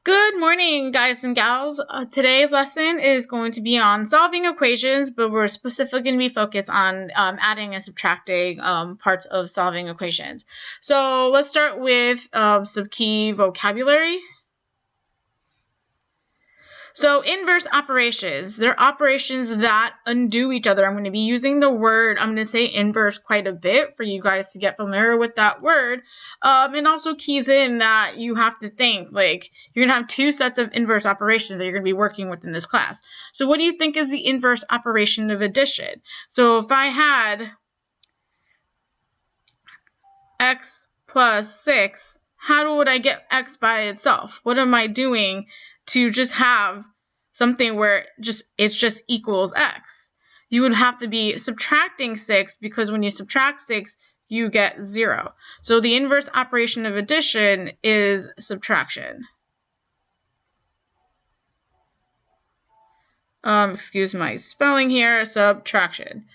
Good morning, guys and gals. Today's lesson is going to be on solving equations, but we're specifically going to be focused on adding and subtracting parts of solving equations. So let's start with some key vocabulary. So inverse operations, they're operations that undo each other. I'm going to be using the word, I'm going to say inverse quite a bit for you guys to get familiar with that word. And also keys in that you have to think, like, you're going to have two sets of inverse operations that you're going to be working with in this class. So what do you think is the inverse operation of addition? So if I had x plus 6, how would I get x by itself? What am I doing to just have something where it just equals x? You would have to be subtracting 6 because when you subtract 6, you get 0. So the inverse operation of addition is subtraction. Excuse my spelling here, subtraction.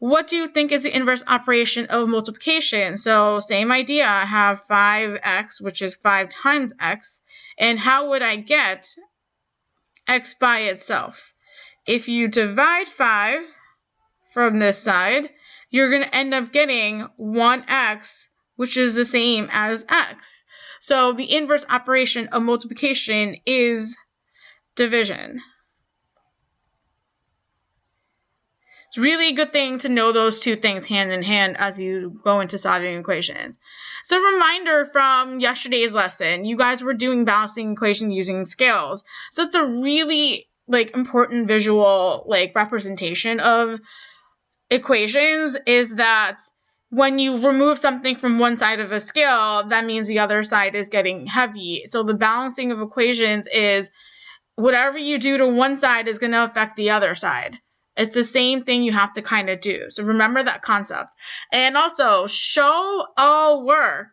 What do you think is the inverse operation of multiplication? So same idea, I have 5x, which is 5 times x, and how would I get x by itself? If you divide 5 from this side, you're going to end up getting 1x, which is the same as x. So the inverse operation of multiplication is division. It's really a good thing to know those two things hand in hand as you go into solving equations. So reminder from yesterday's lesson, you guys were doing balancing equation using scales. So it's a really important visual representation of equations is that when you remove something from one side of a scale, that means the other side is getting heavy. So the balancing of equations is whatever you do to one side is going to affect the other side. It's the same thing you have to kind of do. So remember that concept. And also, show all work.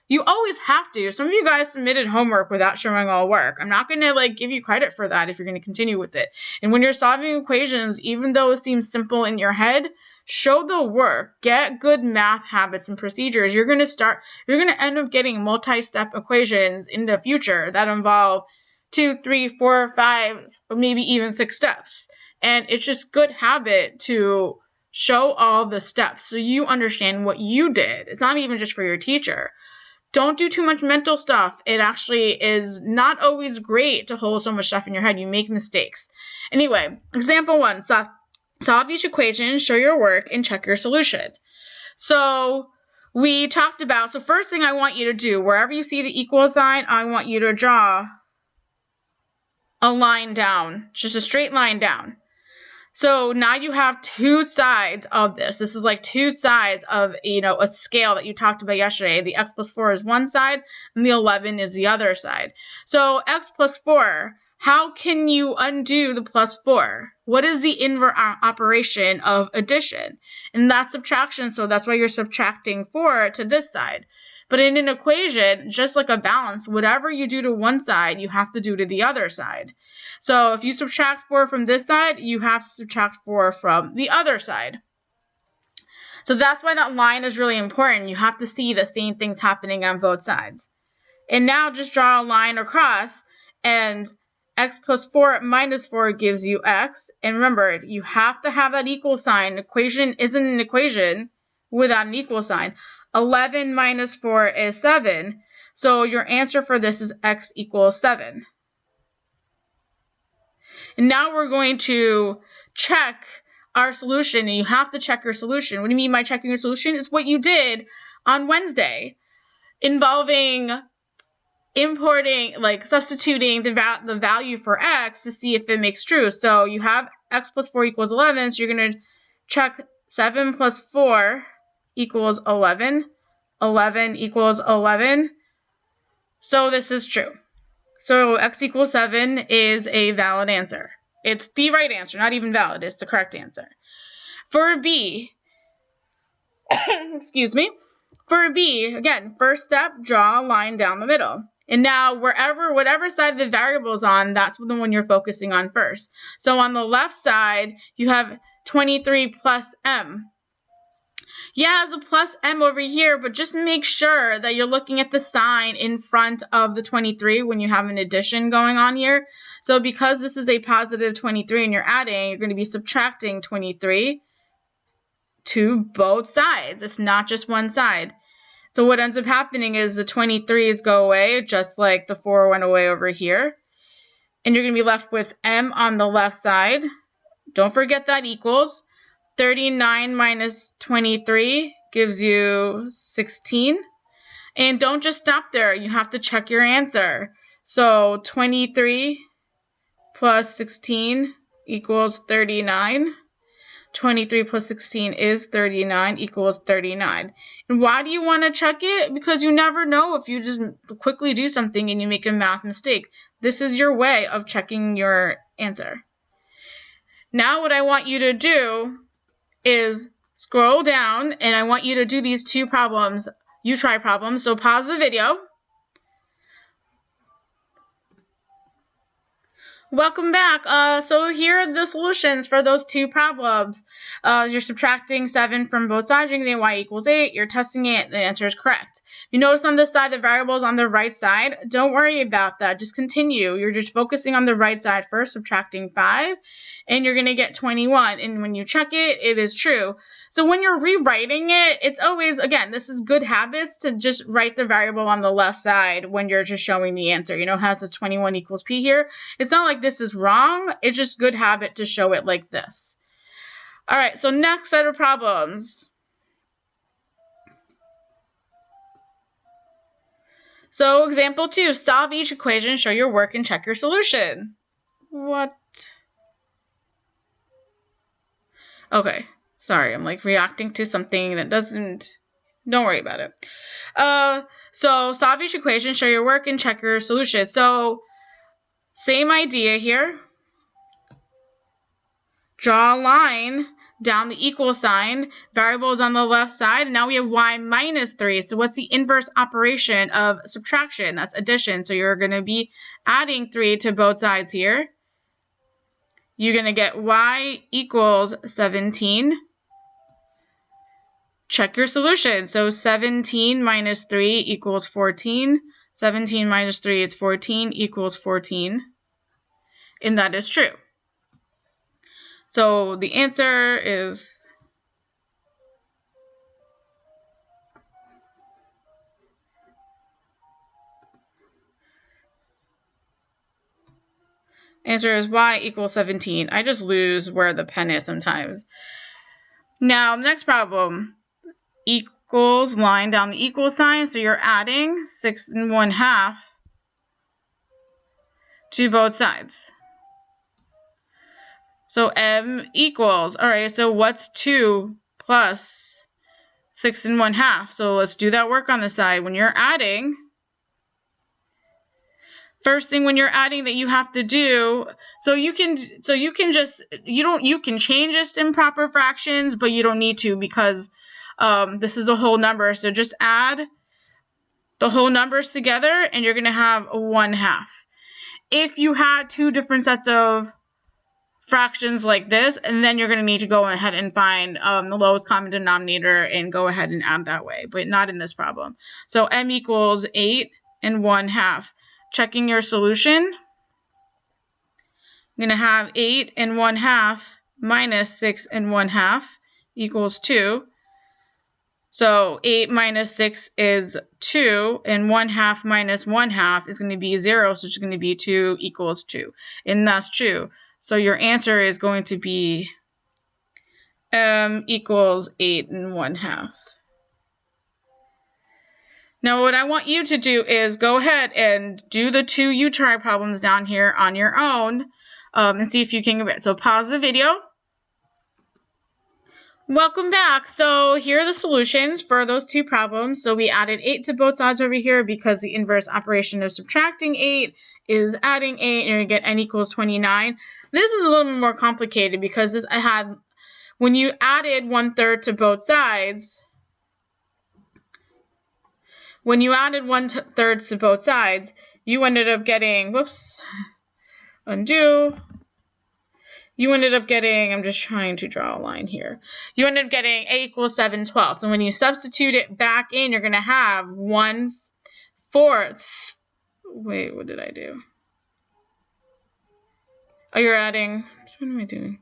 You always have to. Some of you guys submitted homework without showing all work. I'm not going to give you credit for that if you're going to continue with it. And when you're solving equations, even though it seems simple in your head, show the work. Get good math habits and procedures. You're going to end up getting multi-step equations in the future that involve 2, 3, 4, 5, or maybe even 6 steps. And it's just good habit to show all the steps so you understand what you did. It's not even just for your teacher. Don't do too much mental stuff. It actually is not always great to hold so much stuff in your head. You make mistakes. Anyway, example 1. Solve each equation, show your work, and check your solution. So we talked about, so first thing I want you to do, wherever you see the equal sign, I want you to draw a line down, just a straight line down. So now you have two sides of this. This is like two sides of, a scale that you talked about yesterday. The x plus 4 is one side and the 11 is the other side. So x plus 4, how can you undo the plus 4? What is the inverse operation of addition? And that's subtraction, so that's why you're subtracting 4 to this side. But in an equation, just like a balance, whatever you do to one side, you have to do to the other side. So if you subtract 4 from this side, you have to subtract 4 from the other side. So that's why that line is really important. You have to see the same things happening on both sides. And now just draw a line across, and x plus 4 minus 4 gives you x. And remember, you have to have that equal sign. Equation isn't an equation without an equal sign. 11 minus 4 is 7. So your answer for this is x equals 7. And now we're going to check our solution. And you have to check your solution. What do you mean by checking your solution? It's what you did on Wednesday, involving substituting the value for x to see if it makes true. So you have x plus 4 equals 11. So you're going to check 7 plus 4 equals 11. 11 equals 11. So this is true. So x equals 7 is a valid answer. It's the right answer, not even valid. It's the correct answer. For B, excuse me. For B, again, first step, draw a line down the middle. And now whatever side the variable is on, that's the one you're focusing on first. So on the left side, you have 23 plus m. Yeah, it's a plus m over here, but just make sure that you're looking at the sign in front of the 23 when you have an addition going on here. So because this is a positive 23 and you're adding, you're going to be subtracting 23 to both sides. It's not just one side. So what ends up happening is the 23's go away, just like the 4 went away over here. And you're going to be left with m on the left side. Don't forget that equals 39 minus 23 gives you 16. And don't just stop there. You have to check your answer. So 23 plus 16 equals 39. 23 plus 16 is 39 equals 39. And why do you want to check it? Because you never know if you just quickly do something and you make a math mistake. This is your way of checking your answer. Now what I want you to do is scroll down, and I want you to do these two problems. You try problems. So pause the video. Welcome back. So here are the solutions for those two problems. You're subtracting 7 from both sides. You're getting y equals 8. You're testing it. The answer is correct. You notice on this side the variable is on the right side. Don't worry about that. Just continue. You're just focusing on the right side first, subtracting 5, and you're going to get 21. And when you check it, it is true. So when you're rewriting it, it's always, again, this is good habits to just write the variable on the left side when you're just showing the answer. You know, it has a 21 equals p here. It's not like this is wrong. It's just good habit to show it like this. All right, so next set of problems. So example 2, solve each equation, show your work, and check your solution. What? Okay, sorry, I'm like reacting to something that doesn't, don't worry about it. So solve each equation, show your work, and check your solution. So same idea here. Draw a line down the equal sign. Variable is on the left side. And now we have y minus 3. So what's the inverse operation of subtraction? That's addition. So you're going to be adding 3 to both sides here. You're going to get y equals 17. Check your solution. So 17 minus 3 equals 14. 17 minus 3 is 14 equals 14. And that is true. So the answer is y equals 17. I just lose where the pen is sometimes. Now, next problem. Equals, line down the equal sign. So you're adding 6 1/2 to both sides. So m equals, all right, so what's 2 plus 6 1/2? So let's do that work on the side. When you're adding, first thing when you're adding that you have to do, you can change this in proper fractions, but you don't need to because this is a whole number. So just add the whole numbers together and you're going to have 1/2. If you had two different sets of fractions like this, and then you're going to need to go ahead and find the lowest common denominator and go ahead and add that way, but not in this problem. So m equals 8 1/2. Checking your solution, I'm going to have 8 1/2 minus 6 1/2 equals 2. So 8 minus 6 is 2, and 1/2 minus 1/2 is going to be 0, so it's going to be 2 equals 2. And that's true. So your answer is going to be m equals 8 1/2. Now what I want you to do is go ahead and do the two U-try problems down here on your own and see if you can get it. So pause the video. Welcome back. So here are the solutions for those two problems. So we added 8 to both sides over here because the inverse operation of subtracting 8 is adding 8, and you get n equals 29. This is a little bit more complicated because when you added 1/3 to both sides, you ended up getting, undo. you ended up getting, I'm just trying to draw a line here. You ended up getting a equals 7/12. So when you substitute it back in, you're going to have 1/4. Wait, what did I do? Oh, you're adding, what am I doing?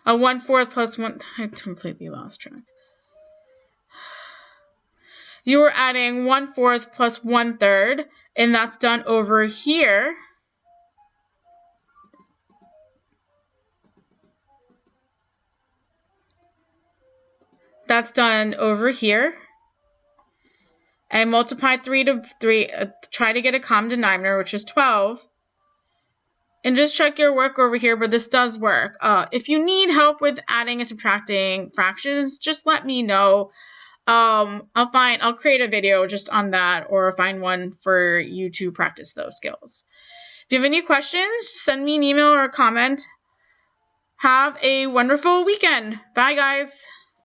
A 1/4 plus 1, I completely lost track. You were adding 1/4 plus 1/3, and that's done over here. That's done over here. And multiply 3 to 3, try to get a common denominator, which is 12. And just check your work over here, but this does work. If you need help with adding and subtracting fractions, just let me know. I'll create a video just on that, or find one for you to practice those skills. If you have any questions, send me an email or a comment. Have a wonderful weekend. Bye, guys.